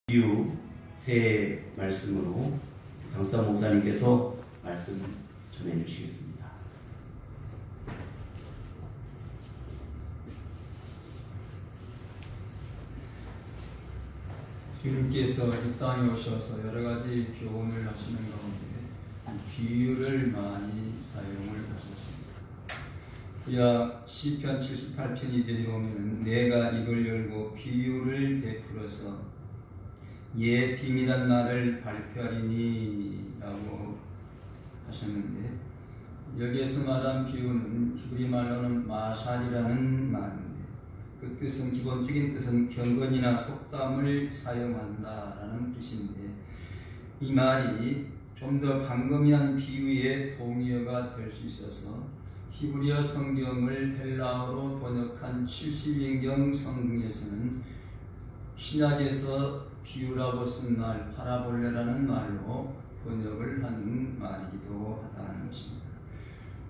비유 새 말씀으로 강사 목사님께서 말씀 전해 주시겠습니다. 주님께서 이 땅에 오셔서 여러 가지 교훈을 하시는 가운데 비유를 많이 사용을 하셨습니다. 구약 시편 78편 2절에 보면 내가 입을 열고 비유를 베풀어서 예 비밀한 말을 발표하리니 라고 하셨는데, 여기에서 말한 비유는 히브리 말로는 마샬이라는 말인데, 그 뜻은 기본적인 뜻은 경건이나 속담을 사용한다라는 뜻인데, 이 말이 좀 더 광범위한 비유의 동의어가 될 수 있어서 히브리어 성경을 헬라어로 번역한 70인경 성경에서는 신약에서 비유라고 쓴 말 파라볼레라는 말로 번역을 하는 말이기도 하다는 것입니다.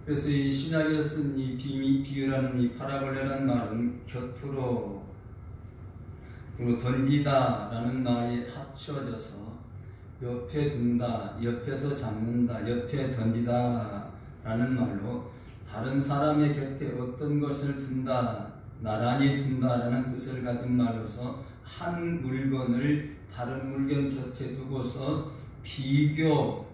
그래서 이 신약에서 쓴 이 비유라는 이 파라볼레라는 말은 곁으로 그리고 던지다라는 말이 합쳐져서 옆에 둔다, 옆에서 잡는다, 옆에 던지다라는 말로 다른 사람의 곁에 어떤 것을 둔다, 나란히 둔다라는 뜻을 가진 말로서 한 물건을 다른 물건 곁에 두고서 비교함으로써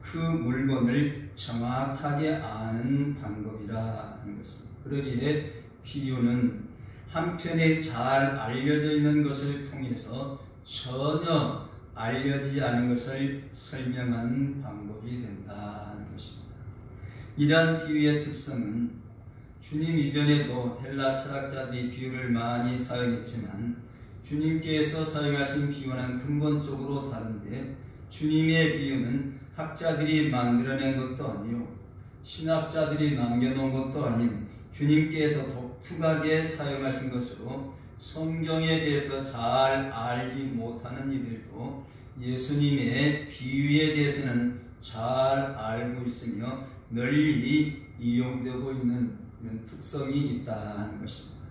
그 물건을 정확하게 아는 방법이라 하는 것입니다. 그러기에 비유는 한편에 잘 알려져 있는 것을 통해서 전혀 알려지지 않은 것을 설명하는 방법이 된다는 것입니다. 이러한 비유의 특성은 주님 이전에도 헬라 철학자들이 비유를 많이 사용했지만 주님께서 사용하신 비유는 근본적으로 다른데, 주님의 비유는 학자들이 만들어낸 것도 아니요 신학자들이 남겨놓은 것도 아닌 주님께서 독특하게 사용하신 것으로 성경에 대해서 잘 알지 못하는 이들도 예수님의 비유에 대해서는 잘 알고 있으며 널리 이용되고 있는 이런 특성이 있다는 것입니다.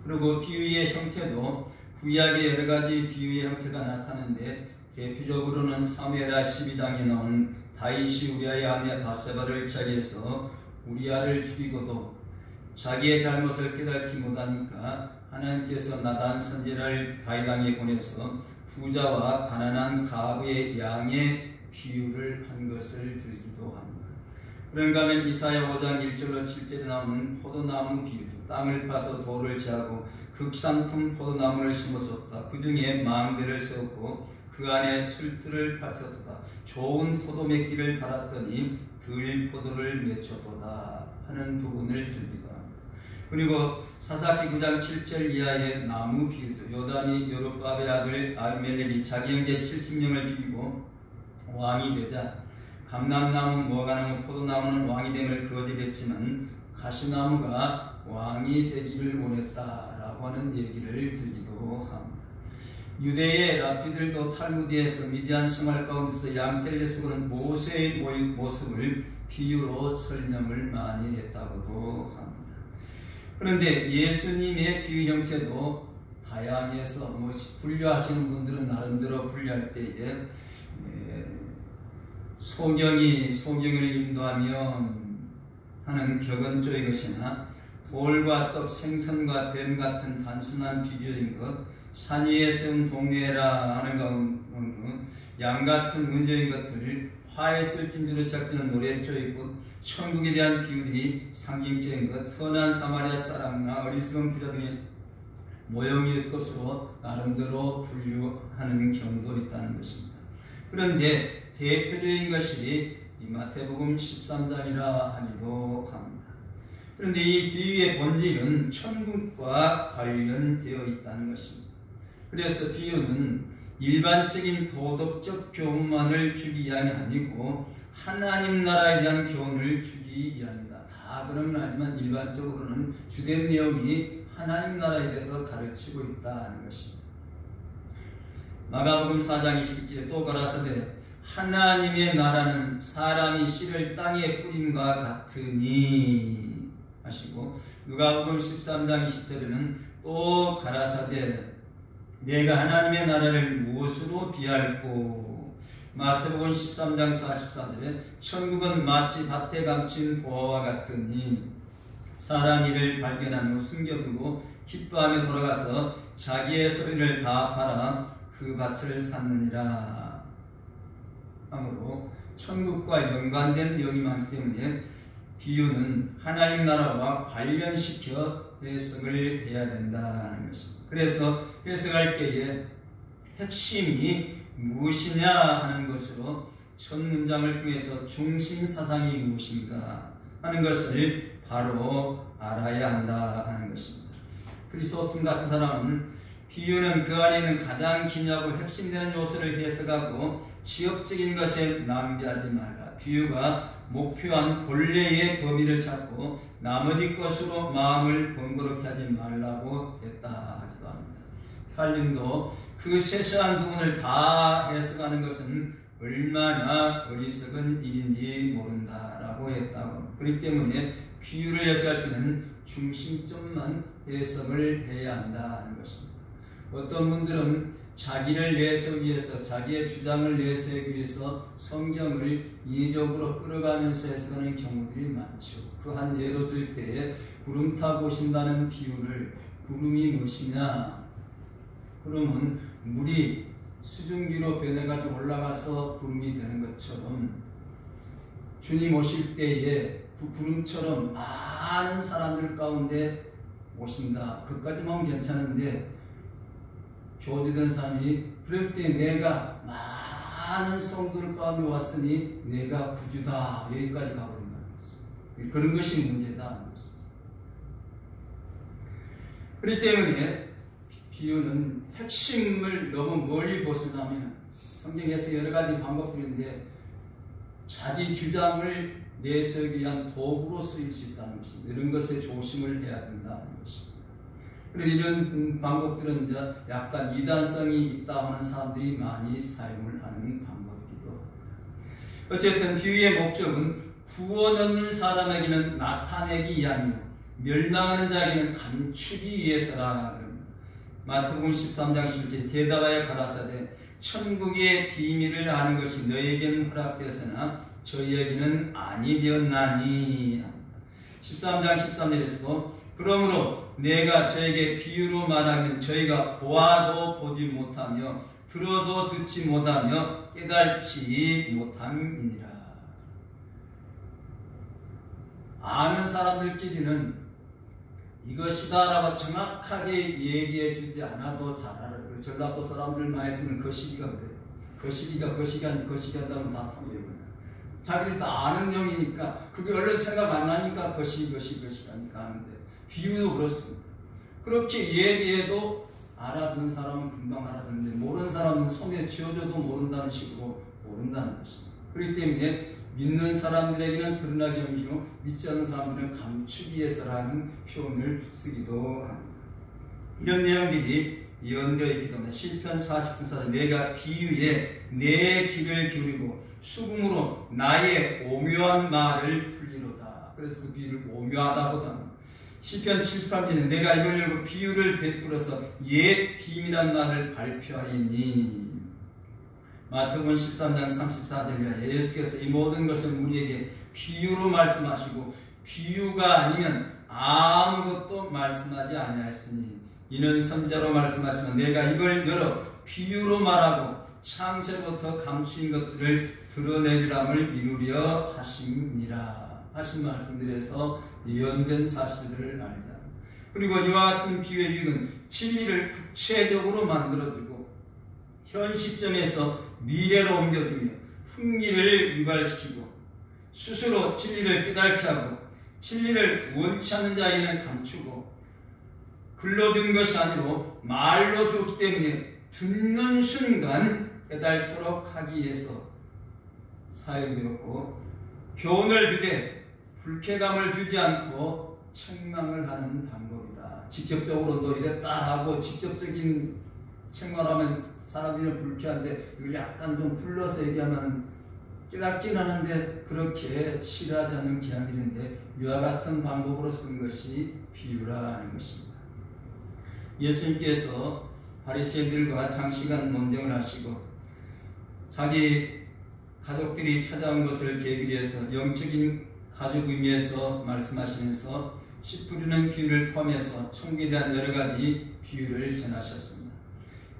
그리고 비유의 형태도 구약의 여러 가지 비유의 형태가 나타나는데, 대표적으로는 사무엘하 12장에 나오는 다윗이 우리아의 아내 바세바를 차리해서 우리아를 죽이고도 자기의 잘못을 깨닫지 못하니까 하나님께서 나단 선지자를 다윗 왕에 보내서 부자와 가난한 가부의 양의 비유를 한 것을 들기도 합니다. 그런가 하면 이사야 5장 1절로 7절에 나오는 포도나무 비유도 땅을 파서 돌을 제하고 극상품 포도나무를 심었었다. 그 중에 망대를 세웠고 그 안에 술들을 파셨다. 좋은 포도맺기를 바랐더니 들포도를 맺혔도다 하는 부분을 들기도 합니다. 그리고 사사기 9장 7절 이하의 나무 비유도 요담이 여룹바벨 아들 아비멜렉이 자기 형제 70명을 죽이고 왕이 되자 감람나무, 무화과나무, 포도나무는 왕이 됨을 거절했지만 가시나무가 왕이 되기를 원했다라고 하는 얘기를 들기도 합니다. 유대의 랍비들도 탈무드에서 미디안 생활 가운데서 양떼를 쓰고는 모세의 모습을 비유로 설명을 많이 했다고도 합니다. 그런데 예수님의 비유 형태도 다양해서 분류하시는 분들은 나름대로 분류할 때에 소경을 인도하면 하는 격언조의 것이나 돌과 떡, 생선과 뱀 같은 단순한 비교인 것, 산 위에 세운 동네라 하는 가운데 양 같은 은조인 것들, 화에 쓸 진주로 시작되는 노래조의 것, 천국에 대한 비유들이 상징적인 것, 선한 사마리아 사람이나 어리석은 부자 등의 모형일 것으로 나름대로 분류하는 경우도 있다는 것입니다. 그런데 대표적인 것이 이 마태복음 13장이라 하기도 합니다. 그런데 이 비유의 본질은 천국과 관련되어 있다는 것입니다. 그래서 비유는 일반적인 도덕적 교훈만을 주기 위함이 아니고 하나님 나라에 대한 교훈을 주기 위함이다. 다 그런 하지만 일반적으로는 주된 내용이 하나님 나라에 대해서 가르치고 있다는 것입니다. 마가복음 4장 20절에 또 가라사대 하나님의 나라는 사람이 씨를 땅에 뿌림과 같으니 하시고, 누가복음 13장 20절에는 또 가라사대 내가 하나님의 나라를 무엇으로 비할꼬? 마태복음 13장 44절에 천국은 마치 밭에 감춘 보화와 같으니 사람 이를 발견한 후 숨겨두고 기뻐하며 돌아가서 자기의 소리를 다 팔아 그 밭을 샀느니라 하므로 천국과 연관된 내용이 많기 때문에 비유는 하나님 나라와 관련시켜 해석을 해야 된다는 것입니다. 그래서 해석할 때에 핵심이 무엇이냐 하는 것으로 첫 문장을 통해서 중심 사상이 무엇인가 하는 것을 바로 알아야 한다 하는 것입니다. 크리스토품 같은 사람은 비유는 그 안에 있는 가장 기묘하고 핵심되는 요소를 해석하고 지역적인 것에 낭비하지 말라. 비유가 목표한 본래의 범위를 찾고 나머지 것으로 마음을 번거롭게 하지 말라고 했다 하기도 합니다. 칼빈도 그 세세한 부분을 다 해석하는 것은 얼마나 어리석은 일인지 모른다라고 했다고 합니다. 그렇기 때문에 비유를 해석할 때는 중심점만 해석을 해야 한다는 것입니다. 어떤 분들은 자기를 내세우기 위해서, 자기의 주장을 내세우기 위해서 성경을 인위적으로 끌어가면서 해석하는 경우들이 많죠. 그 한 예로 들 때에 구름 타고 오신다는 비유를, 구름이 무엇이냐? 구름은 물이 수증기로 변해가지고 올라가서 구름이 되는 것처럼 주님 오실 때에 그 구름처럼 많은 사람들 가운데 오신다. 그까지만 괜찮은데 교제된 사람이 그럴 때 내가 많은 성도들 가운데 왔으니 내가 구주다. 여기까지 가버린다는 것입니다. 그런 것이 문제다. 그렇기 때문에 비유는 핵심을 너무 멀리 벗어나면 성경에서 여러 가지 방법들인데 자기 주장을 내세우기 위한 도구로 쓰일 수 있다는 것입니다. 이런 것에 조심을 해야 된다는 것입니다. 그래서 이런 방법들은 이제 약간 이단성이 있다 하는 사람들이 많이 사용을 하는 방법이기도 합니다. 어쨌든 비유의 목적은 구원 얻는 사람에게는 나타내기 위함이요 멸망하는 자에게는 감추기 위해서라. 마태복음 13장 11절 대답하여 가라사대 천국의 비밀을 아는 것이 너희에게는 허락되었으나 저희에게는 아니 되었나니. 13장 13절에서도 그러므로 내가 저에게 비유로 말하면 저희가 보아도 보지 못하며 들어도 듣지 못하며 깨달지 못함이니라. 아는 사람들끼리는 이것이다 라고 정확하게 얘기해 주지 않아도 잘 알아요. 전라도 사람들 많이 쓰는 거시기가 그래요. 거시기가 거시기한다면 다 통해요. 자기들 다 아는 내용이니까 그게 얼른 생각 안 나니까 거시기하니까 아는데 비유도 그렇습니다. 그렇게 얘기해도 알아듣는 사람은 금방 알아듣는데 모르는 사람은 손에 쥐어줘도 모른다는 식으로 모른다는 것입니다. 그렇기 때문에 믿는 사람들에게는 드러나게 하시고 믿지 않는 사람들은 감추기 위해서라는 표현을 쓰기도 합니다. 이런 내용들이 연되어 있기 때문에 시편 49편 4절 내가 비유에 내 귀를 기울이고 수금으로 나의 오묘한 말을 풀리로다. 그래서 그 비유를 오묘하다고도 합니다. 시편 78편에 내가 입을 열고 비유를 베풀어서 옛 비밀한 말을 발표하리니. 마태복음 13장 34절에 예수께서 이 모든 것을 우리에게 비유로 말씀하시고 비유가 아니면 아무것도 말씀하지 아니하였으니 이는 선지자로 말씀하시면 내가 입을 열어 비유로 말하고 창세부터 감추인 것들을 드러내리람을 이루려 하심이니라 하신 말씀들에서 예언된 사실을 알다. 그리고 이와 같은 비유의 유익은 진리를 구체적으로 만들어주고 현 시점에서 미래로 옮겨주며 흥미를 유발시키고 스스로 진리를 깨닫게 하고 진리를 원치 않는 자에게는 감추고 글로준 것이 아니고 말로 주었기 때문에 듣는 순간 깨닫도록 하기 위해서 사용되었고 교훈을 주되 불쾌감을 주지 않고 책망을 하는 방법이다. 직접적으로 너 이랬다 하고 직접적인 책망하면 사람들이 불쾌한데 이걸 약간 좀 불러서 얘기하면 깨닫긴 하는데 그렇게 싫어하지 않는 기한들인데 이와 같은 방법으로 쓴 것이 비유라는 것입니다. 예수님께서 바리새인들과 장시간 논쟁을 하시고 자기 가족들이 찾아온 것을 계기로 해서 영적인 가족 의미에서 말씀하시면서 씨 뿌리는 비유를 포함해서 천국에 대한 여러 가지 비유를 전하셨습니다.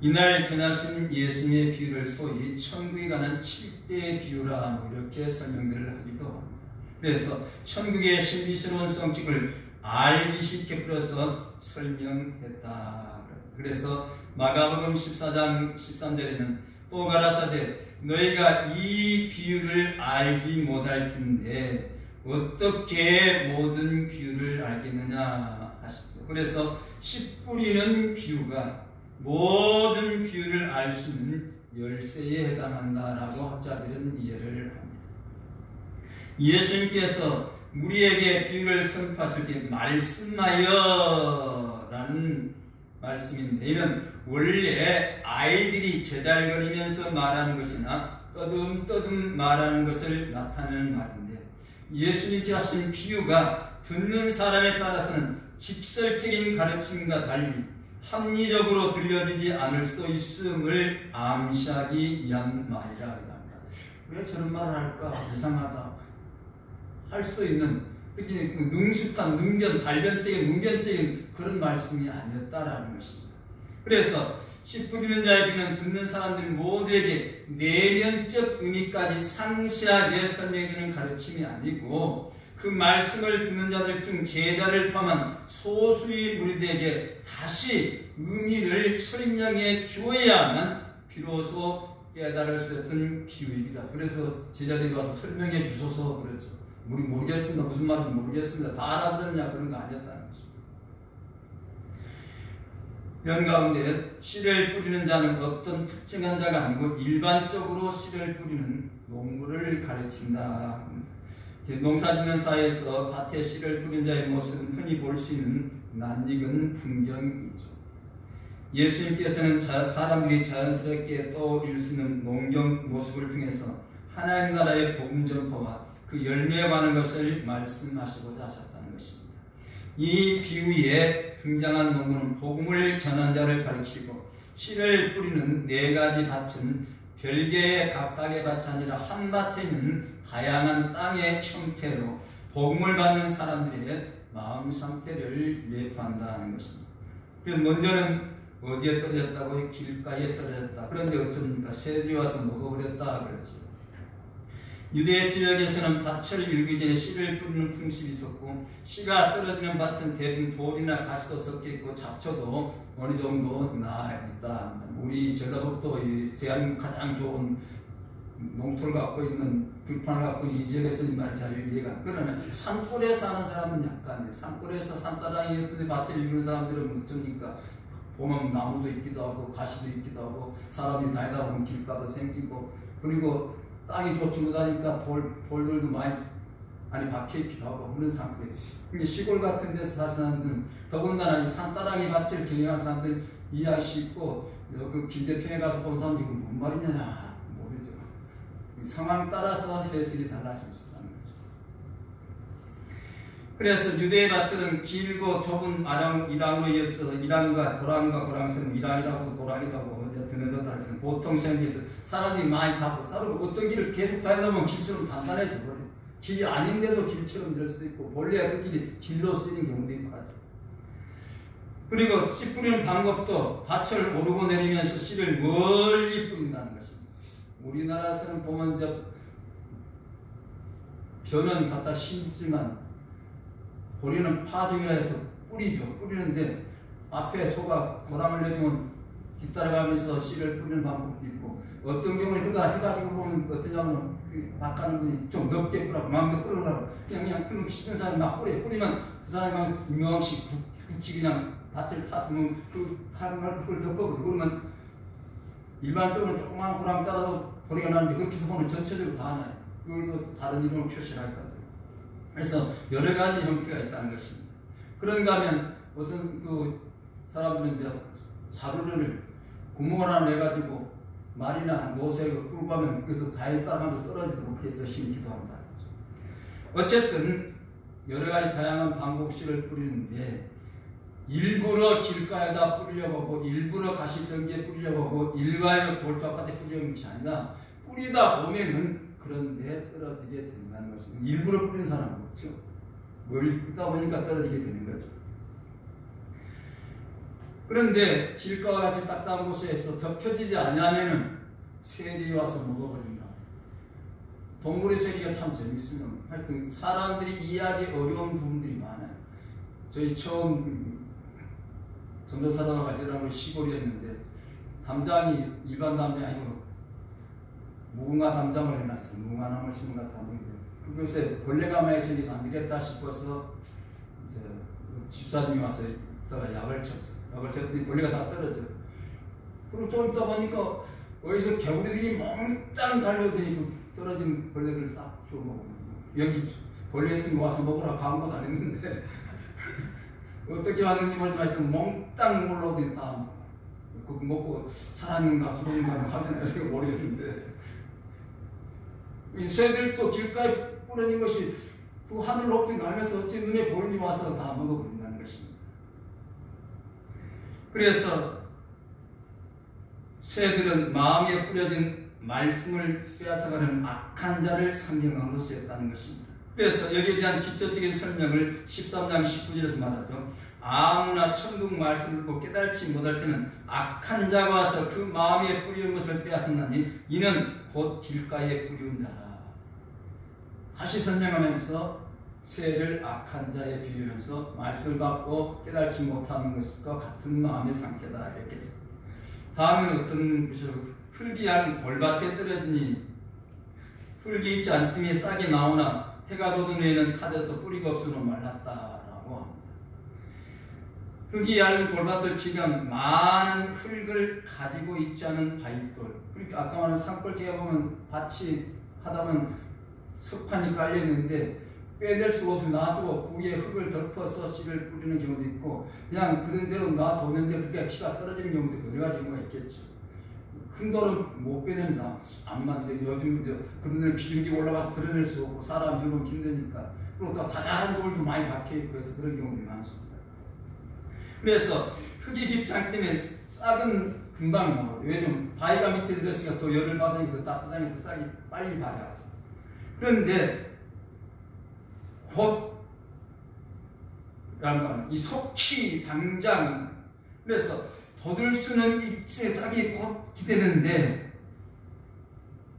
이날 전하신 예수님의 비유를 소위 천국에 가는 7대의 비유라 이렇게 설명들을 하기도 합니다. 그래서 천국의 신비스러운 성격을 알기 쉽게 풀어서 설명했다. 그래서 마가복음 14장 13절에는 또 가라사대 너희가 이 비유를 알지 못할 텐데 어떻게 모든 비유를 알겠느냐 하시죠. 그래서 씨 뿌리는 비유가 모든 비유를 알 수 있는 열쇠에 해당한다라고 학자들은 이해를 합니다. 예수님께서 우리에게 비유를 선포하실 때 말씀하여 라는 말씀인데 이는 원래 아이들이 제잘거리면서 말하는 것이나 떠듬떠듬 말하는 것을 나타내는 말인데 예수님께 하신 비유가 듣는 사람에 따라서는 직설적인 가르침과 달리 합리적으로 들려지지 않을 수도 있음을 암시하기 위한 말이라 합니다. 왜 저런 말을 할까? 이상하다. 할 수 있는 이렇게 능숙한 발변적인 문변적인 그런 말씀이 아니었다라는 것입니다. 그래서 씨 뿌리는 자의 비유는 듣는 사람들 모두에게 내면적 의미까지 상세하게 설명해주는 가르침이 아니고 그 말씀을 듣는 자들 중 제자를 포함한 소수의 무리들에게 다시 의미를 설명해 주어야만 비로소 깨달을 수 있는 비유입니다. 그래서 제자들이 와서 설명해 주소서 그랬죠. 우리 모르겠습니다. 무슨 말인지 모르겠습니다. 다 알아들었냐 그런 거 아니었다는 것입니다. 연 가운데 씨를 뿌리는 자는 어떤 특정한 자가 아니고 일반적으로 씨를 뿌리는 농부를 가르친다. 농사짓는 사회에서 밭에 씨를 뿌린 자의 모습은 흔히 볼 수 있는 낯익은 풍경이죠. 예수님께서는 사람들이 자연스럽게 떠올릴 수 있는 농경 모습을 통해서 하나님 나라의 복음 전파와 그 열매에 관한 것을 말씀하시고자 하셨다는 것입니다. 이 비유에 등장한 농부는 복음을 전한 자를 가르치고 씨를 뿌리는 네 가지 밭은 별개의 각각의 밭이 아니라 한 밭에 있는 다양한 땅의 형태로 복음을 받는 사람들의 마음 상태를 내포한다는 것입니다. 그래서 먼저는 어디에 떨어졌다고? 길가에 떨어졌다. 그런데 어쩝니까? 새들이 와서 먹어버렸다 그랬죠. 유대 지역에서는 밭을 일기 전에 씨를 뿌리는 풍습이 있었고 씨가 떨어지는 밭은 대부분 돌이나 가시도 섞여 있고 잡초도 어느 정도 나있다. 우리 전라북도 대한민국 가장 좋은 농토를 갖고 있는 불판을 갖고 있는 이 지역에서 이 말이 잘 이해가. 그러나 산골에 사는 사람은 약간해. 산골에서 산다랑이 있는데 밭을 일구는 사람들은 어쩌니까 보면 나무도 있기도 하고 가시도 있기도 하고 사람이 다니다 보면 길가도 생기고 그리고 땅이 좋지 못하니까 돌들도 많이 박혀있기도 하고 그런 상태예요. 시골 같은 데서 사는 사람들은 더군다나 이 산따랑이 밭을 경영하는 사람들 이해할 수 있고 그 길대평에 가서 본 사람들이 이거 무슨 말이냐 모르죠. 상황 따라서 해석이 달라질 수 있다는 거죠. 그래서 유대의 밭들은 길고 좁은 이랑으로 이어서 이랑과 고랑처럼 이랑이라고 고랑이라고 드는다고 보통 생각해서 사람들이 많이 타고 어떤 길을 계속 다니다 보면 길처럼 단단해져 버려요. 길이 아닌데도 길처럼 될 수도 있고 본래 그 길이 길로 쓰이는 경우도 있고 하죠. 그리고 씨 뿌리는 방법도 밭을 오르고 내리면서 씨를 멀리 뿌린다는 것입니다. 우리나라에서는 보면 이제 벼는 갖다 심지만 우리는 파종이라 해서 뿌리는데 앞에 소가 고랑을 내리면 뒤따라가면서 씨를 뿌리는 방법도 있고 어떤 경우는 그다 해가지고 보면 어떠냐면 밭가는 분이 좀 넓게 뿌라고 마음대로 뿌리려고 그냥 그런 시든 사람이 막 뿌리면 그 사람이 유명시 굳이 그냥 밭을 탔으면 그 사람을 그걸 덮어버리고 그러면 일반적으로 조그만 고랑 따라서 버리가 나는데 그렇게 보면 전체적으로 다 나요. 그걸도 다른 이름으로 표시를 할 거예요. 그래서 여러 가지 형태가 있다는 것입니다. 그런가 하면 어떤 그 사람들은 이제 자루를 구멍을 하나 내가지고 말이나 노새가 끌고 가면 그래서 다리 따라가면서 떨어지도록 해서 심기도 한다. 어쨌든 여러 가지 다양한 방법 씨를 뿌리는데 일부러 길가에다 뿌리려고 하고 일부러 가시떨기에 뿌리려고 하고 일괄 돌밭에 뿌리려는 것이 아니라 뿌리다 보면은 그런데 떨어지게 된다는 것입니다. 일부러 뿌리는 사람은 없죠. 멀리 뿌리다 보니까 떨어지게 되는 거죠. 그런데 길가와 같이 딱딱한 곳에서 덮여지지 않으면은 새들이 와서 먹어버린다. 동물의 세계가 참 재밌으면 하여튼 사람들이 이해하기 어려운 부분들이 많아요. 저희 처음 전도사다가 가시라고 시골이었는데 담장이 일반 담장이 아니고 무궁화 담장을 해놨어요. 무궁화 나무를 심은 것 같아 보이는데 그곳에 벌레가 많이 생겨서 안 되겠다 싶어서 이제 집사님이 와서 있다가 약을 쳤어요. 약을 쳤더니 벌레가 다 떨어져요. 그리고 좀 있다 보니까 어디서 개구리들이 몽땅 달려들이 그 떨어진 벌레들을 싹 주워 먹어요. 여기 벌레 있으면 와서 먹으라 가은 것도 아니었는데 어떻게 하느니 말이지 하여튼 몽땅 올라오더니 다 그거 먹고 살았는가 죽었는가 하면 제가 모르겠는데 이 새들도 길가에 뿌려진 것이 그 하늘 높이 날면서 어찌 눈에 보이는지 와서 다 먹어버린다는 것입니다. 그래서 새들은 마음에 뿌려진 말씀을 빼앗아가는 악한 자를 상징함으로 쓰였다는 것입니다. 그래서 여기에 대한 직접적인 설명을 13장 19절에서 말하죠. 아무나 천국 말씀을 듣고 깨달지 못할 때는 악한 자가 와서 그 마음에 뿌리운 것을 빼앗았나니 이는 곧 길가에 뿌리운 자라. 다시 설명하면서 새를 악한 자에 비유하면서 말씀을 받고 깨달지 못하는 것과 같은 마음의 상태다 이렇게 했습니다. 다음은 어떤 것이라고 흙이 얇은 돌밭에 떨어지니 흙이 있지 않더니 싹이 나오나 해가 돋은 후에는 타져서 뿌리가 없으므로 말랐다라고 합니다. 흙이 얇은 돌밭을 지금 많은 흙을 가지고 있지 않은 바위돌, 그러니까 아까 말한 산골짜기에 보면 밭이 하다 보면 석판이 깔려있는데 빼낼 수가 없어 놔두고 위에 흙을 덮어서 씨를 뿌리는 경우도 있고 그냥 그런 대로 놔두는데 그게 키가 떨어지는 경우도 여러 가지 경우가 있겠죠. 큰 돌은 못 빼냅니다. 안 만들어요. 요즘 그런 데는 기중기 올라가서 드러낼 수 없고 사람 힘으로 힘드니까. 그리고 또 자잘한 돌도 많이 박혀있고 해서 그런 경우들이 많습니다. 그래서 흙이 깊지 않기 때문에 싹은 금방 나와요. 왜냐면 바위가 밑에 들었으니까 또 열을 받으니까 따뜻하니까 싹이 빨리 발효하죠. 그런데 곧 이 속취 당장 그래서 돋을 수는 있지 싹이 곧 기대는데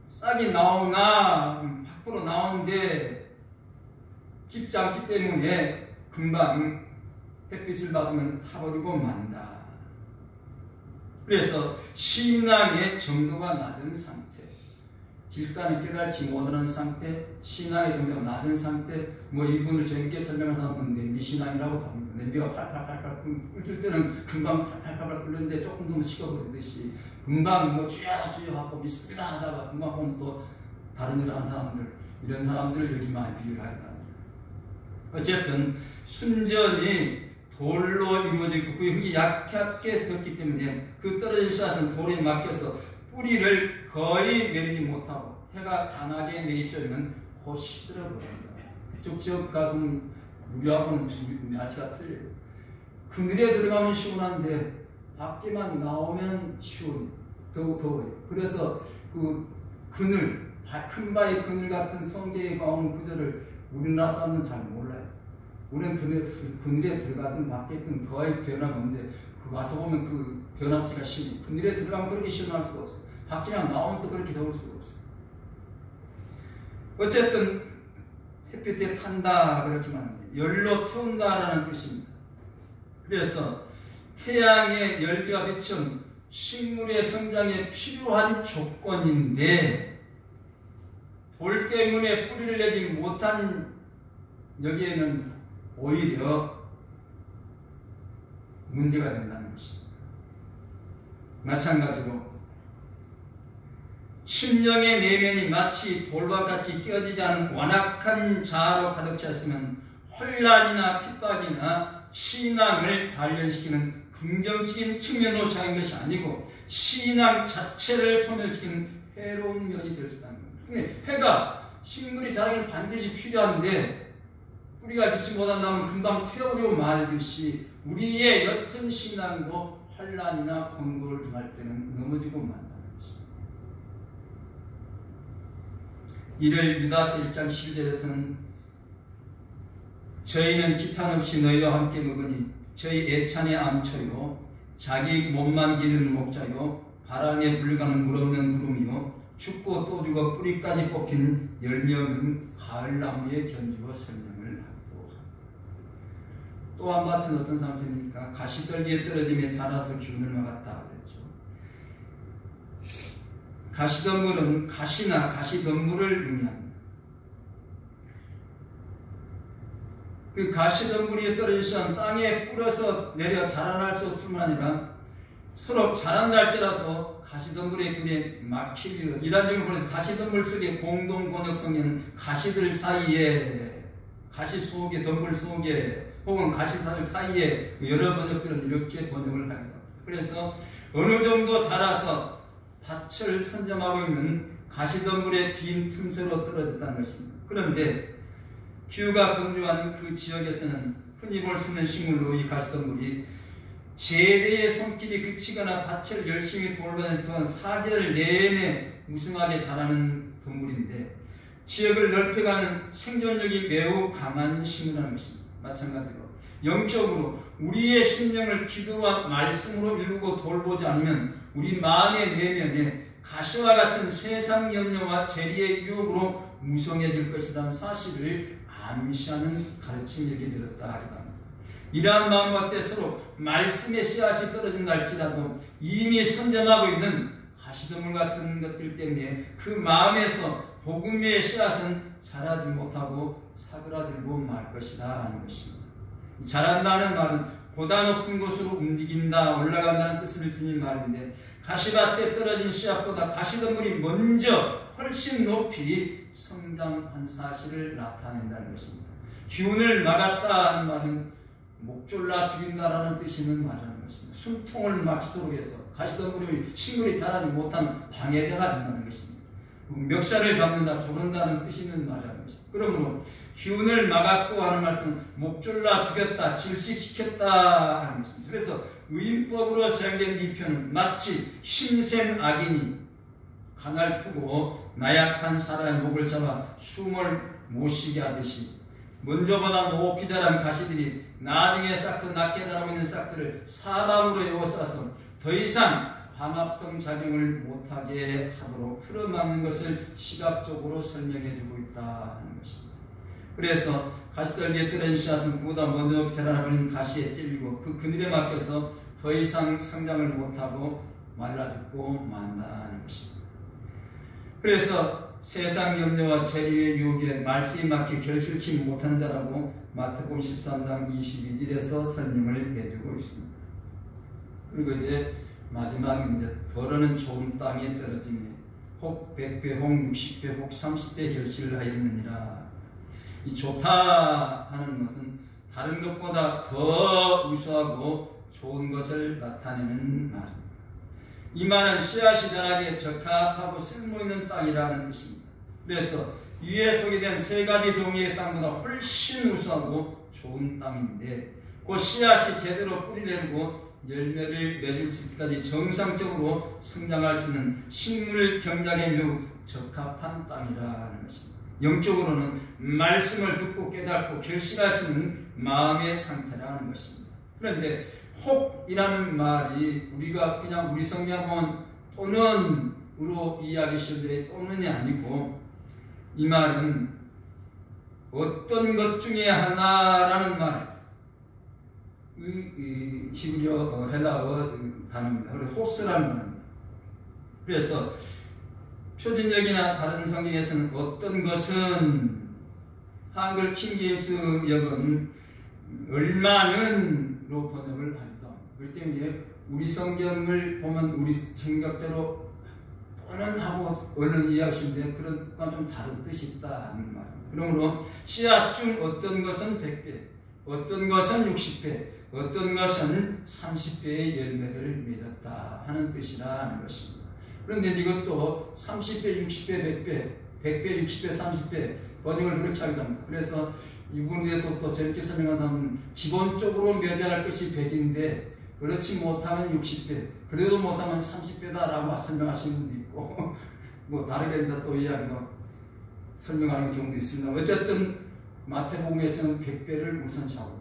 싹이 나오나 밖으로 나오는데 깊지 않기 때문에 금방 햇빛을 받으면 타버리고 만다. 그래서 신앙의 정도가 낮은 상태, 길가는 깨달지 못하는 상태, 신앙의 정도가 낮은 상태, 뭐 이분을 재밌게 설명하는 사람은 냄비신앙이라고 합니다. 냄비가 팔팔팔팔 끓을 때는 금방 팔팔팔팔 끓는데 조금 더 식어버리듯이 금방 뭐 주야 주야 하고 믿습니다 하다가 금방 보면 또 다른 일 하는 사람들, 이런 사람들을 여기 많이 비유를 합니다. 어쨌든 순전히 돌로 이루어져 있고 그 흙이 약하게 되었기 때문에 그 떨어진 씨앗은 돌에 맡겨서 뿌리를 거의 내리지 못하고 해가 강하게 내리쬐면 곧 시들어버립니다. 그쪽 지역 가면 우리하고는 날씨가 틀려요. 그늘에 들어가면 시원한데 밖에만 나오면 시원해요. 더워요. 그래서 그 그늘, 큰 바위 그늘 같은 성경에 나오는 그들을 우리나라 사람은 잘 몰라요. 우리는 그늘에 들어가든 밖에 있든 거의 변화가 없는데 그 와서 보면 그 변화치가 심해. 그늘에 들어가면 그렇게 시원할 수가 없어요. 밖에만 나오면 또 그렇게 더울 수가 없어요. 어쨌든 햇빛에 탄다 그렇게 말합니다. 열로 태운다라는 뜻입니다. 그래서 태양의 열기와 빛은 식물의 성장에 필요한 조건인데 돌 때문에 뿌리를 내지 못한 여기에는 오히려 문제가 된다는 것입니다. 마찬가지로 심령의 내면이 마치 돌과 같이 깨어지지 않은 완악한 자아로 가득 찼으면 혼란이나 핍박이나 신앙을 단련시키는 긍정적인 측면으로 작은 것이 아니고 신앙 자체를 소멸시키는 해로운 면이 될 수 있다는 겁니다. 해가 식물이 자라기는 반드시 필요한데 뿌리가 빛이 못한다면 금방 태워버리고 말듯이 우리의 옅은 신앙도 환난이나 권고를 당할 때는 넘어지고 만다는 것입니다. 이를 유다서 1장 10절에서는 저희는 기탄 없이 너희와 함께 먹으니 저희 애찬의 암초요 자기 몸만 기르는 목자요 바람에 불려가는 물 없는 구름이요 죽고 또 죽어 뿌리까지 뽑힌 열매 없는 가을나무의 견주어 설명을 하고 또 한 밭은 어떤 상태입니까? 가시떨기에 떨어지며 자라서 기운을 막았다 그랬죠. 가시덤불은 가시나 가시덤불을 의미합니다. 그 가시덤불이 떨어지면 땅에 뿌려서 내려 자라날 수 없을 뿐만 아니라 서로 자란다 할지라도 가시덤불의 균에 막히기도 이런 점을 보내서 가시덤불 속에 공동 번역성에는 가시들 사이에 가시 속에 덤불 속에 혹은 가시들 사이에 여러 번역들은 이렇게 번역을 합니다. 그래서 어느 정도 자라서 밭을 선점하고 있는 가시덤불의 빈 틈새로 떨어졌다는 것입니다. 그런데 기후가 건조한 그 지역에서는 흔히 볼 수 있는 식물로 이 가시덤불이 재배의 손길이 그치거나 밭을 열심히 돌보는 동안 4계절 내내 무성하게 자라는 덤불인데 지역을 넓혀가는 생존력이 매우 강한 식물이라는 것입니다. 마찬가지로 영적으로 우리의 심령을 기도와 말씀으로 이루고 돌보지 않으면 우리 마음의 내면에 가시와 같은 세상 염려와 재리의 유혹으로 무성해질 것이라는 사실을 암시하는 가르침이 여기 들었다 합니다. 이러한 마음과 때 서로 말씀의 씨앗이 떨어진다 할지라도 이미 선점하고 있는 가시덤불 같은 것들 때문에 그 마음에서 복음의 씨앗은 자라지 못하고 사그라들고 말 것이다 하는 것입니다. 자란다는 말은 보다 높은 곳으로 움직인다 올라간다는 뜻을 지닌 말인데 가시밭에 떨어진 씨앗보다 가시덤불이 먼저 훨씬 높이 성장한 사실을 나타낸다는 것입니다. 기운을 막았다 하는 말은 목졸라 죽인다라는 뜻이 있는 말이라는 것입니다. 숨통을 막히도록 해서 가시덤불이 식물이 자라지 못한 방해자가 된다는 것입니다. 멱살을 잡는다, 조른다는 뜻이 있는 말이라는 것입니다. 그러므로 기운을 막았고 하는 말씀은 목졸라 죽였다, 질식시켰다 하는 것입니다. 그래서 의인법으로 사용된 이 표현은 마치 힘센 악인이 강을 푸고 나약한 사람의 목을 잡아 숨을 못 쉬게 하듯이 먼저보다 높이 자란 가시들이 나중에 싹도 낮게 자라고 있는 싹들을 사방으로 에워싸서 더 이상 광합성 작용을 못하게 하도록 틀어막는 것을 시각적으로 설명해주고 있다 하는 것입니다. 그래서 가시떨기에 떨어진 씨앗은 그보다 먼저 자라나버린 가시에 찔리고 그 그늘에 맡겨서 더 이상 성장을 못하고 말라 죽고 만다는 것입니다. 그래서 세상 염려와 재리의 유혹에 말씀이 막혀 결실치 못한 자라고 마태복음 13장 22절에서 설명을 해주고 있습니다. 그리고 이제 마지막 이제 더러는 좋은 땅에 떨어지며 혹 100배, 혹 60배, 혹 30배 결실을 하였느니라. 이 좋다 하는 것은 다른 것보다 더 우수하고 좋은 것을 나타내는 말입니다. 이 말은 씨앗이 자라기에 적합하고 쓸모있는 땅이라는 뜻입니다. 그래서 위에 소개된 세 가지 종류의 땅보다 훨씬 우수하고 좋은 땅인데 그 씨앗이 제대로 뿌리 내리고 열매를 맺을 수 있기까지 정상적으로 성장할 수 있는 식물 경작에 매우 적합한 땅이라는 것입니다. 영적으로는 말씀을 듣고 깨닫고 결실할 수 있는 마음의 상태라는 것입니다. 그런데 혹이라는 말이 우리가 그냥 우리 성경은 또는으로 이야기하시는데 또는이 아니고 이 말은 어떤 것 중에 하나라는 말 히브리어 헬라어 단어입니다. 그리고 호스라는 말입니다. 그래서 표준역이나 다른 성경에서는 어떤 것은 한글 킹제임스 역은 얼마는로 번역을 하기도 합니다. 그렇기 때문에 우리 성경을 보면 우리 생각대로 또는 하고 얼른 이해하시는데 그런 건 좀 다른 뜻이 있다는 말입니다. 그러므로 씨앗 중 어떤 것은 100배, 어떤 것은 60배, 어떤 것은 30배의 열매를 맺었다 하는 뜻이라는 것입니다. 그런데 이것도 30배, 60배, 100배, 100배, 60배, 30배 번역을 그렇게 하기도 합니다. 그래서 이분에 또 저렇게 설명한 사람은 기본적으로 맺어야 할 것이 100인데 그렇지 못하면 60배, 그래도 못하면 30배다라고 설명하시는 분도 있고 뭐 다르게 또 이야기로 설명하는 경우도 있습니다. 어쨌든 마태복음에서는 100배를 우선시하거든요.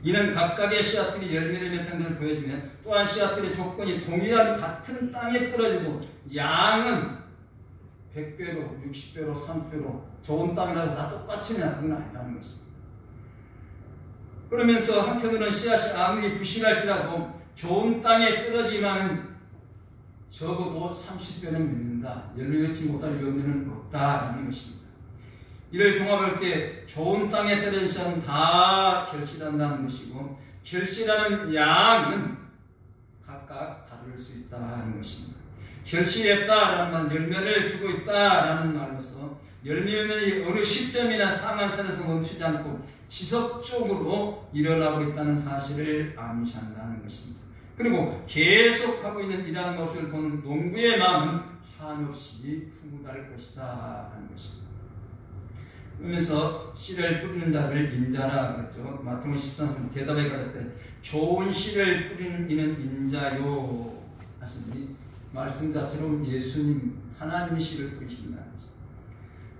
이는 각각의 씨앗들이 열매를 맺는 것을 보여주면 또한 씨앗들의 조건이 동일한 같은 땅에 떨어지고 양은 100배로, 60배로, 30배로 좋은 땅이라도 다 똑같으냐 그건 아니라는 것입니다. 그러면서 한편으로는 씨앗이 아무리 부실할지라도 좋은 땅에 떨어지면 적어도 30배는 맺는다. 열매 맺지 못할 열매는 없다라는 것입니다. 이를 종합할 때 좋은 땅에 떨어진 씨앗은 다 결실한다는 것이고 결실하는 양은 각각 다를 수 있다는 것입니다. 결실했다라는 말은 열매를 주고 있다라는 말로서 열매는 어느 시점이나 상한선에서 멈추지 않고 지속적으로 일어나고 있다는 사실을 암시한다는 것입니다. 그리고 계속하고 있는 이러한 모습을 보는 농부의 마음은 한없이 풍부할 것이다 하는 것입니다. 그러면서 씨를 뿌리는 자를 인자라 그랬죠. 마태복음 13장 대답에 가렸을 때 좋은 씨를 뿌리는 이는 인자요 하시니 말씀 자체로 예수님 하나님이 씨를 뿌리신다는 것입니다.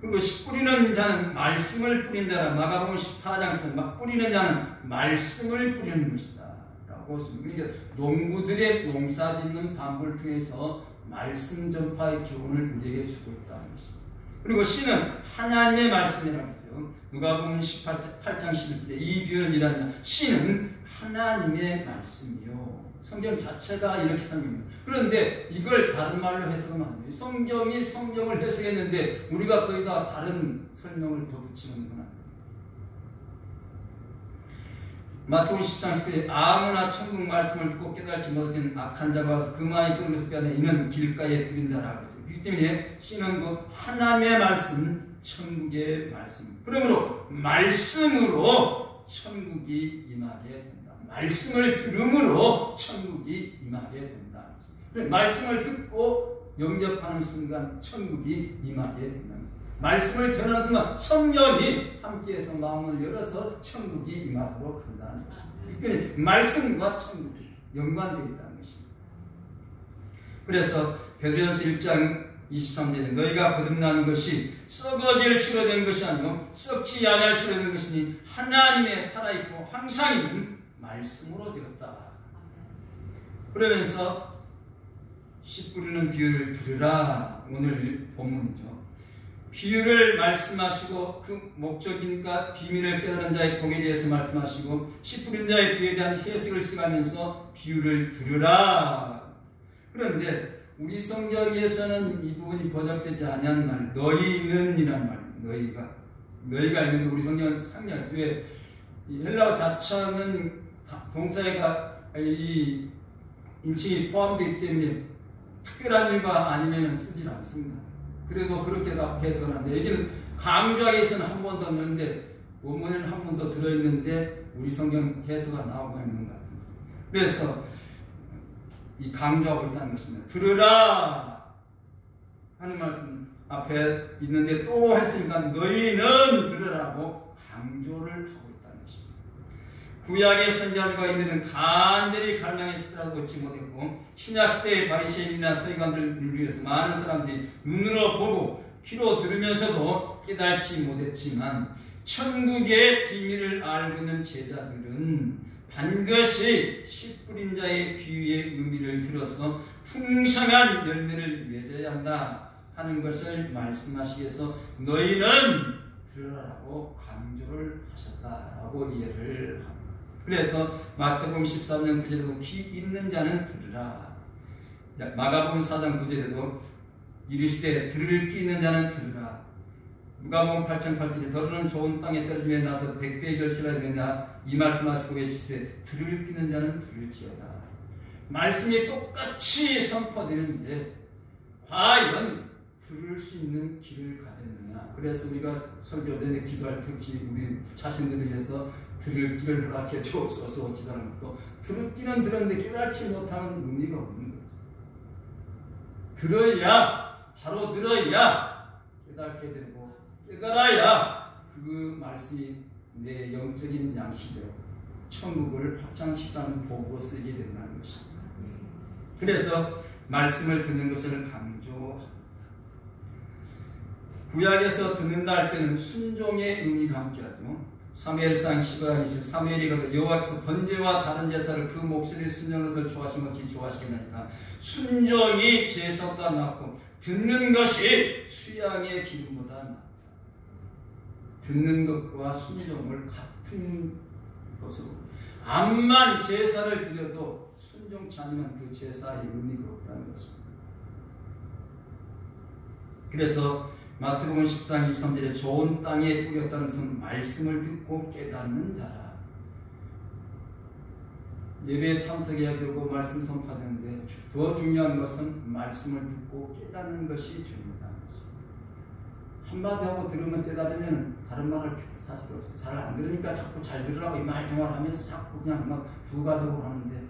그리고 씨 뿌리는 자는 말씀을 뿌린 자라. 마가복음 14장 막 뿌리는 자는 말씀을 뿌리는 것이다 라고 했습니다. 그러니까 농부들의 농사짓는 방법을 통해서 말씀 전파의 교훈을 우리에게 주고 있다는 것입니다. 그리고 씨는 하나님의 말씀이라고 하죠. 누가복음 18장 11절에 이 비유는 이라냐. 씨는 하나님의 말씀이요. 성경 자체가 이렇게 설명합니다. 그런데 이걸 다른 말로 해석하면 안 돼요. 성경이 성경을 해석했는데 우리가 거기다 다른 설명을 더 붙이는 건 아닙니다. 마태복음 10장 10절에 아무나 천국 말씀을 듣고 깨달지 못한 악한 자가 와서 그 마음이 끄는 것을 빼앗아 이는 길가에 뿌린 자라고 하죠. 그렇기 때문에 씨는 곧 하나님의 말씀, 천국의 말씀. 그러므로 말씀으로 천국이 임하게 된다. 말씀을 들음으로 천국이 임하게 된다. 말씀을 듣고 영접하는 순간 천국이 임하게 된다는 것입니다. 말씀을 전하는 순간 성령이 함께해서 마음을 열어서 천국이 임하도록 한다는 것입니다. 그러니까 말씀과 천국이 연관되어 있다는 것입니다. 그래서 베드로전서 1장 23절에 너희가 거듭난 것이 썩어질 수로 된 것이 아니요 썩지 않을 수로 된 것이니 하나님의 살아있고 항상 있는 말씀으로 되었다. 그러면서 씨 뿌리는 비유를 들으라. 오늘 본문이죠. 비유를 말씀하시고 그 목적인가 비밀을 깨달은 자의 복에 대해서 말씀하시고 씨 뿌린 자의 비유에 대한 해석을 쓰면서 비유를 들으라. 그런데 우리 성경에서는 이 부분이 번역되지 않은 말 너희는 이란 말 너희가 있는데 우리 성경은 상이야. 왜 헬라어 자체는 동사가 이 인칭이 포함되어 있기 때문에 특별한 일과 아니면 쓰지 않습니다. 그래도 그렇게 해석을 하는데 여기는 강조하기 위해서는 한 번 더 넣는데 원문에는 한 번 더 들어있는데 우리 성경 해석가 나오고 있는 것 같습니다. 그래서 이 강조하고 있다는 것입니다. 들으라 하는 말씀 앞에 있는데 또 했으니까 너희는 들으라고 강조를 하고 있다는 것입니다. 구약의 선지자들과 인들은 간절히 갈망했으라도 얻지 못했고 신약시대의 바리새인이나 서기관들을 위해서 많은 사람들이 눈으로 보고 귀로 들으면서도 깨닫지 못했지만 천국의 비밀을 알고 있는 제자들은 반드시 씨 뿌린 자의 비유의 의미를 들어서 풍성한 열매를 맺어야 한다 하는 것을 말씀하시기 위해서 너희는 들으라고 강조를 하셨다라고 이해를 합니다. 그래서 마태복음 13장 9절에도 귀 있는 자는 들으라. 마가복음 4장 9절에도 이르시되 들을 귀 있는 자는 들으라. 누가복음 8장 8절에 너는 좋은 땅에 떨어지며 나서 100배의 결실하게 되냐 이 말씀하시고 계시되 들을 귀 있는 자는 들을지어다. 말씀이 똑같이 선포되는데 과연 들을 수 있는 귀를 가졌느냐. 그래서 우리가 설교 전에 기도할 특히 우리 자신들을 위해서 들을 귀를 허락해 주옵소서 기도하는 것도 들을 귀는 들었는데 깨닫지 못하는 의미가 없는 거죠. 들어야 바로 들어야 깨닫게 되고 깨달아야 그 그 말씀이 내 영적인 양식대로 천국을 확장시키는 복으로 쓰게 된다는 것입니다. 그래서 말씀을 듣는 것을 강조합니다. 구약에서 듣는다 할 때는 순종의 의미가 함께하죠. 사무엘상 15장 사무엘이 가서 여호와께서 번제와 다른 제사를 그 목소리를 순종한 것을 좋아하신 것이 좋아하시겠나니까 순종이 제사보다 낫고 듣는 것이 수양의 기름보다 낫다. 듣는 것과 순종을 같은 것으로 암만 제사를 드려도 순종치 않으면 그 제사의 의미가 없다는 것입니다. 그래서 마태복음 14장 23절에 좋은 땅에 뿌렸다는 것은 말씀을 듣고 깨닫는 자라. 예배에 참석해야 되고 말씀 선포하는데 더 중요한 것은 말씀을 듣고 깨닫는 것이 중요하다는 것입니다. 한마디 하고 들으면 깨달으면 다른 말을 사실 없어요. 잘 안 들으니까 자꾸 잘 들으라고 이 말 저 말 하면서 자꾸 그냥 막 부가적으로 하는데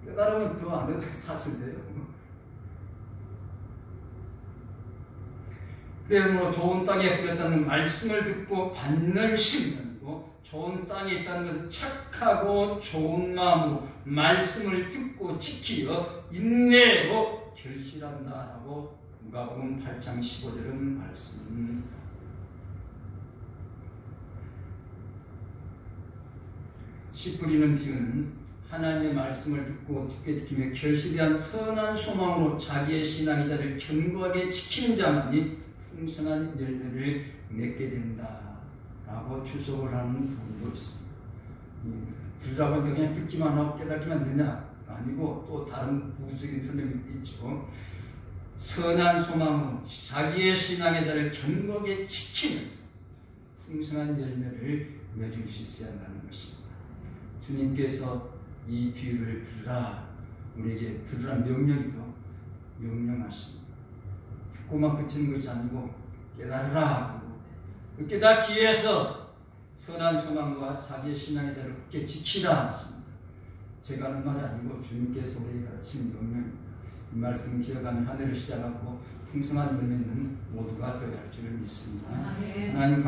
깨달으면 더 안 된다고 사실돼요. 그러므로 좋은 땅에 뿌렸다는 말씀을 듣고 받는 심령이고 좋은 땅에 있다는 것은 착하고 좋은 마음으로 말씀을 듣고 지키어 인내로 결실한다라고 누가복음 8장 15절은 말씀합니다. 씨 뿌리는 비유는 하나님의 말씀을 듣고 굳게 지키며 결실이 한 선한 소망으로 자기의 신앙의 자를 견고하게 지키는 자만이 풍성한 열매를 맺게 된다라고 추석을 하는 분도 있습니다. 들으라고 그냥 듣기만 하고 깨닫기만 되냐? 아니고 또 다른 구체적인 설명이 있죠. 선한 소망으로 자기의 신앙의 자를 견고하게 지키면서 풍성한 열매를 맺을 수 있어야 한다는 것입니다. 주님께서 이 비유를 들으라, 우리에게 들으라는 명령이죠. 명령하십니다. 듣고만 그치는 것이 아니고 깨달으라. 깨닫기 위해서 선한 소망과 자기의 신앙의 자를 굳게 지키라 하십니다. 제가 하는 말이 아니고 주님께서 우리에게 가르친 명령입니다. 이 말씀 기억하며 한 해를 시작하고 풍성한 열매는 모두가 되어갈 줄을 믿습니다. 하나님